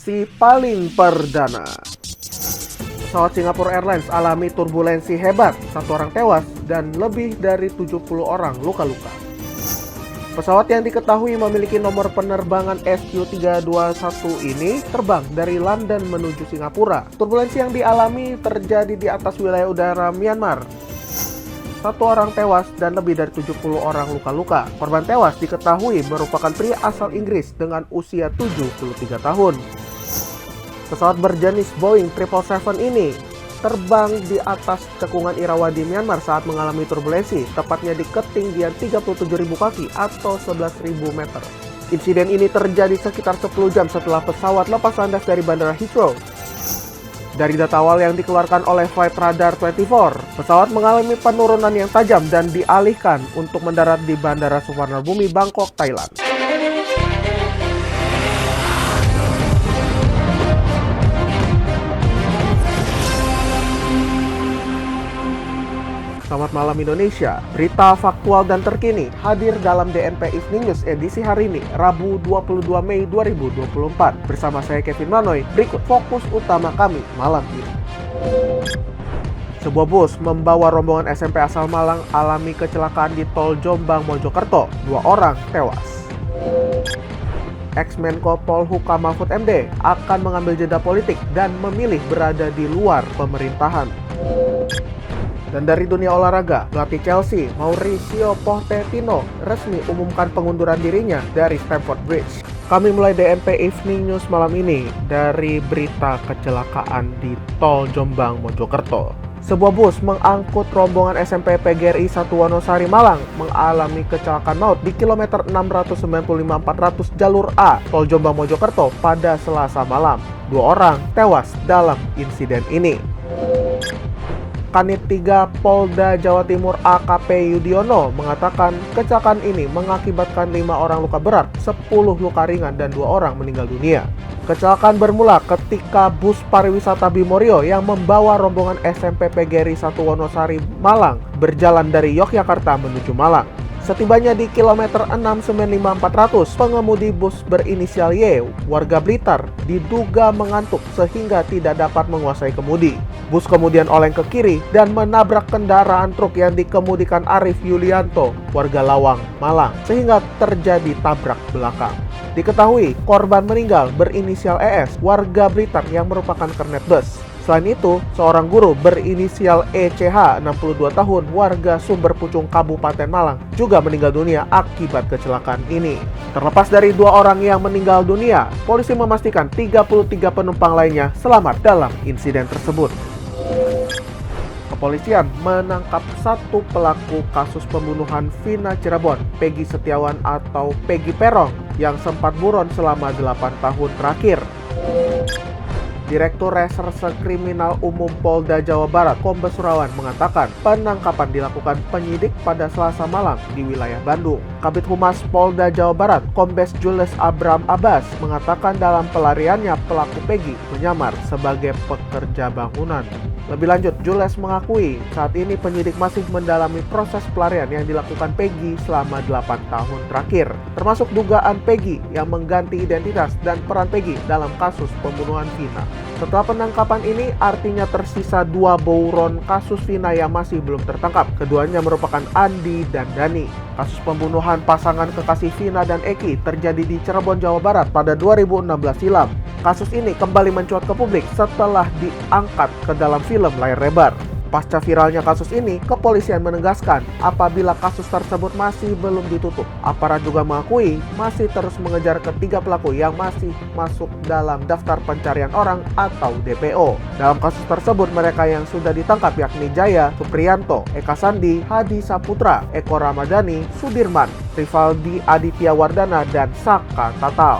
aksi paling perdana. Pesawat Singapore Airlines alami turbulensi hebat, 1 orang tewas dan lebih dari 70 orang luka-luka. Pesawat yang diketahui memiliki nomor penerbangan SQ321 ini terbang dari London menuju Singapura. Turbulensi yang dialami terjadi di atas wilayah udara Myanmar. 1 orang tewas dan lebih dari 70 orang luka-luka. Korban tewas diketahui merupakan pria asal Inggris dengan usia 73 tahun. Pesawat berjenis Boeing 777 ini terbang di atas cekungan Irrawaddy Myanmar saat mengalami turbulensi, tepatnya di ketinggian 37.000 kaki atau 11.000 meter. Insiden ini terjadi sekitar 10 jam setelah pesawat lepas landas dari Bandara Heathrow. Dari data awal yang dikeluarkan oleh Flight Radar 24, pesawat mengalami penurunan yang tajam dan dialihkan untuk mendarat di Bandara Suvarnabhumi, Bangkok, Thailand. Selamat malam Indonesia, berita faktual dan terkini hadir dalam DNP Evening News edisi hari ini, Rabu 22 Mei 2024. Bersama saya Kevin Manoy, berikut fokus utama kami malam ini. Sebuah bus membawa rombongan SMP asal Malang alami kecelakaan di tol Jombang Mojokerto, 2 orang tewas. Ex-Menko Polhukam Mahfud MD akan mengambil jeda politik dan memilih berada di luar pemerintahan. Dan dari dunia olahraga, pelatih Chelsea, Mauricio Pochettino, resmi umumkan pengunduran dirinya dari Stamford Bridge. Kami mulai DNP Evening News malam ini dari berita kecelakaan di tol Jombang Mojokerto. Sebuah bus mengangkut rombongan SMP PGRI 1 Wonosari Malang mengalami kecelakaan maut di kilometer 695-400 jalur A tol Jombang Mojokerto pada Selasa malam. 2 orang tewas dalam insiden ini. Kanit 3 Polda Jawa Timur AKP Yudiono mengatakan kecelakaan ini mengakibatkan 5 orang luka berat, 10 luka ringan dan 2 orang meninggal dunia. Kecelakaan bermula ketika bus pariwisata Bimorio yang membawa rombongan SMP PGRI 1 Wonosari Malang berjalan dari Yogyakarta menuju Malang. Setibanya di kilometer 695-400, pengemudi bus berinisial Y, warga Blitar, diduga mengantuk sehingga tidak dapat menguasai kemudi. Bus kemudian oleng ke kiri dan menabrak kendaraan truk yang dikemudikan Arif Yulianto, warga Lawang, Malang, sehingga terjadi tabrak belakang. Diketahui korban meninggal berinisial ES, warga Blitar yang merupakan kernet bus. Selain itu, seorang guru berinisial ECH, 62 tahun, warga Sumber Pucung, Kabupaten Malang, juga meninggal dunia akibat kecelakaan ini. Terlepas dari 2 orang yang meninggal dunia, polisi memastikan 33 penumpang lainnya selamat dalam insiden tersebut. Kepolisian menangkap 1 pelaku kasus pembunuhan Vina Cirebon, Peggy Setiawan atau Peggy Perong, yang sempat buron selama 8 tahun terakhir. Direktur Reserse Kriminal Umum Polda Jawa Barat, Kombes Surawan, mengatakan penangkapan dilakukan penyidik pada Selasa malam di wilayah Bandung. Kabid Humas Polda Jawa Barat, Kombes Jules Abram Abbas, mengatakan dalam pelariannya pelaku Peggy menyamar sebagai pekerja bangunan. Lebih lanjut, Jules mengakui saat ini penyidik masih mendalami proses pelarian yang dilakukan Peggy selama 8 tahun terakhir, termasuk dugaan Peggy yang mengganti identitas dan peran Peggy dalam kasus pembunuhan Vina. Setelah penangkapan ini, artinya tersisa 2 buron kasus Vina yang masih belum tertangkap. Keduanya merupakan Andi dan Dani. Kasus pembunuhan pasangan kekasih Vina dan Eki terjadi di Cirebon, Jawa Barat pada 2016 silam. Kasus ini kembali mencuat ke publik setelah diangkat ke dalam film layar lebar. Pasca viralnya kasus ini, kepolisian menegaskan apabila kasus tersebut masih belum ditutup. Aparat juga mengakui masih terus mengejar ketiga pelaku yang masih masuk dalam daftar pencarian orang atau DPO. Dalam kasus tersebut, mereka yang sudah ditangkap yakni Jaya, Supriyanto, Eka Sandi, Hadi Saputra, Eko Ramadhani, Sudirman, Rivaldi Aditya Wardana, dan Saka Tatal.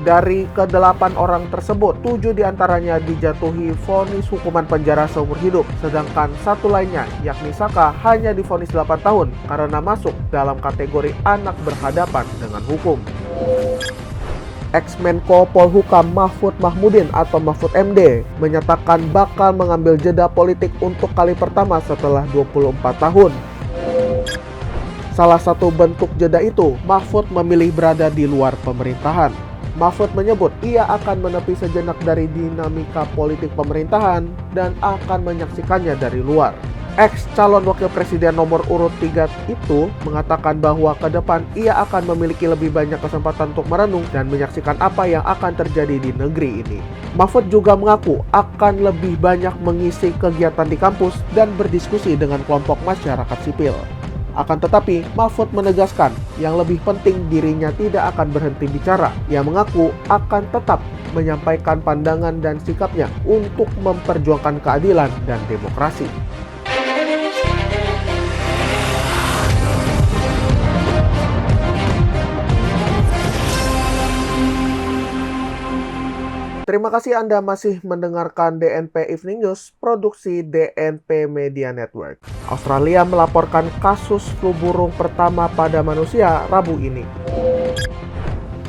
Dari ke-8 orang tersebut, 7 diantaranya dijatuhi vonis hukuman penjara seumur hidup, sedangkan 1 lainnya, yakni Saka, hanya divonis 8 tahun karena masuk dalam kategori anak berhadapan dengan hukum. Ex-Menko Polhukam Mahfud Mahmudin atau Mahfud MD menyatakan bakal mengambil jeda politik untuk kali pertama setelah 24 tahun. Salah satu bentuk jeda itu, Mahfud memilih berada di luar pemerintahan. Mahfud menyebut ia akan menepi sejenak dari dinamika politik pemerintahan dan akan menyaksikannya dari luar. Ex calon wakil presiden nomor urut 3 itu mengatakan bahwa ke depan ia akan memiliki lebih banyak kesempatan untuk merenung dan menyaksikan apa yang akan terjadi di negeri ini. Mahfud juga mengaku akan lebih banyak mengisi kegiatan di kampus dan berdiskusi dengan kelompok masyarakat sipil. Akan tetapi, Mahfud menegaskan yang lebih penting dirinya tidak akan berhenti bicara. Ia mengaku akan tetap menyampaikan pandangan dan sikapnya untuk memperjuangkan keadilan dan demokrasi. Terima kasih Anda masih mendengarkan DNP Evening News, produksi DNP Media Network. Australia melaporkan kasus flu burung pertama pada manusia Rabu ini.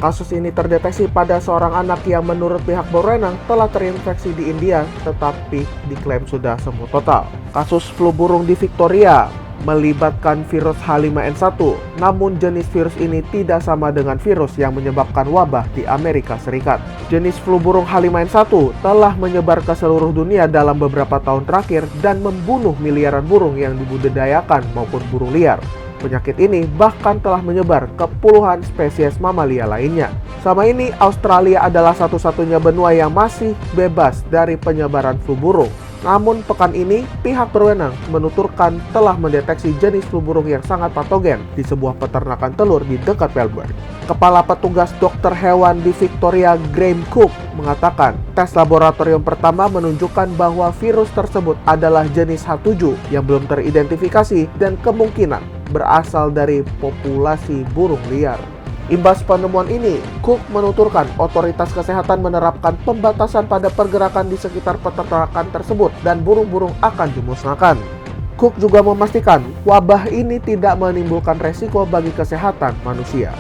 Kasus ini terdeteksi pada seorang anak yang menurut pihak berwenang telah terinfeksi di India, tetapi diklaim sudah sembuh total. Kasus flu burung di Victoria melibatkan virus H5N1, namun jenis virus ini tidak sama dengan virus yang menyebabkan wabah di Amerika Serikat. Jenis flu burung H5N1 telah menyebar ke seluruh dunia dalam beberapa tahun terakhir dan membunuh miliaran burung yang dibudidayakan maupun burung liar. Penyakit ini bahkan telah menyebar ke puluhan spesies mamalia lainnya. Selama ini, Australia adalah satu-satunya benua yang masih bebas dari penyebaran flu burung. Namun pekan ini, pihak berwenang menuturkan telah mendeteksi jenis flu burung yang sangat patogen di sebuah peternakan telur di dekat Melbourne. Kepala petugas dokter hewan di Victoria, Graham Cook, mengatakan tes laboratorium pertama menunjukkan bahwa virus tersebut adalah jenis H7 yang belum teridentifikasi dan kemungkinan berasal dari populasi burung liar. Imbas penemuan ini, Cook menuturkan otoritas kesehatan menerapkan pembatasan pada pergerakan di sekitar peternakan tersebut dan burung-burung akan dimusnahkan. Cook juga memastikan wabah ini tidak menimbulkan resiko bagi kesehatan manusia.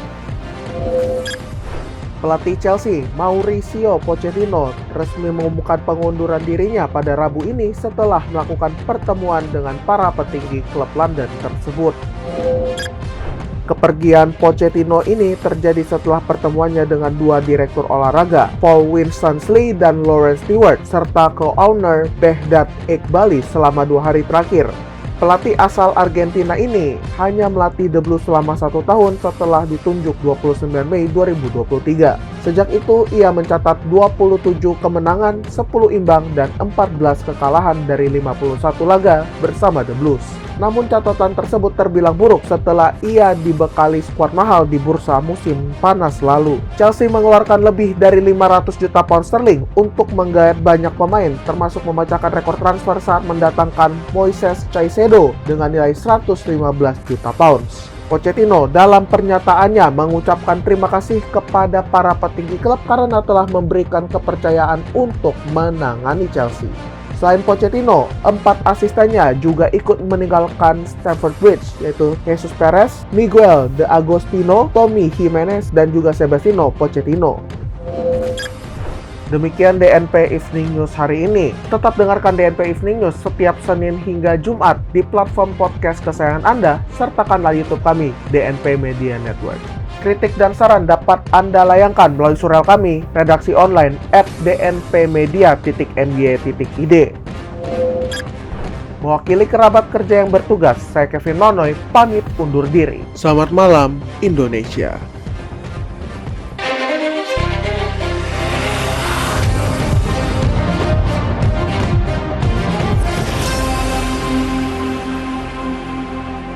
Pelatih Chelsea, Mauricio Pochettino, resmi mengumumkan pengunduran dirinya pada Rabu ini setelah melakukan pertemuan dengan para petinggi klub London tersebut. Kepergian Pochettino ini terjadi setelah pertemuannya dengan dua direktur olahraga, Paul Winstanley dan Lawrence Stewart, serta co-owner Behdad Eghbali selama 2 hari terakhir. Pelatih asal Argentina ini hanya melatih The Blues selama 1 tahun setelah ditunjuk 29 Mei 2023. Sejak itu, ia mencatat 27 kemenangan, 10 imbang, dan 14 kekalahan dari 51 laga bersama The Blues. Namun catatan tersebut terbilang buruk setelah ia dibekali skuad mahal di bursa musim panas lalu. Chelsea mengeluarkan lebih dari 500 juta pound sterling untuk menggait banyak pemain, termasuk memecahkan rekor transfer saat mendatangkan Moises Caicedo dengan nilai 115 juta pounds. Pochettino dalam pernyataannya mengucapkan terima kasih kepada para petinggi klub karena telah memberikan kepercayaan untuk menangani Chelsea. Selain Pochettino, 4 asistennya juga ikut meninggalkan Stamford Bridge, yaitu Jesus Perez, Miguel de Agostino, Tommy Jimenez, dan juga Sebastiano Pochettino. Demikian DNP Evening News hari ini. Tetap dengarkan DNP Evening News setiap Senin hingga Jumat di platform podcast kesayangan Anda, sertakanlah YouTube kami, DNP Media Network. Kritik dan saran dapat Anda layangkan melalui surel kami, redaksi online @dnpmedia.my.id. Mewakili kerabat kerja yang bertugas, saya Kevin Nonoy, pamit undur diri. Selamat malam, Indonesia.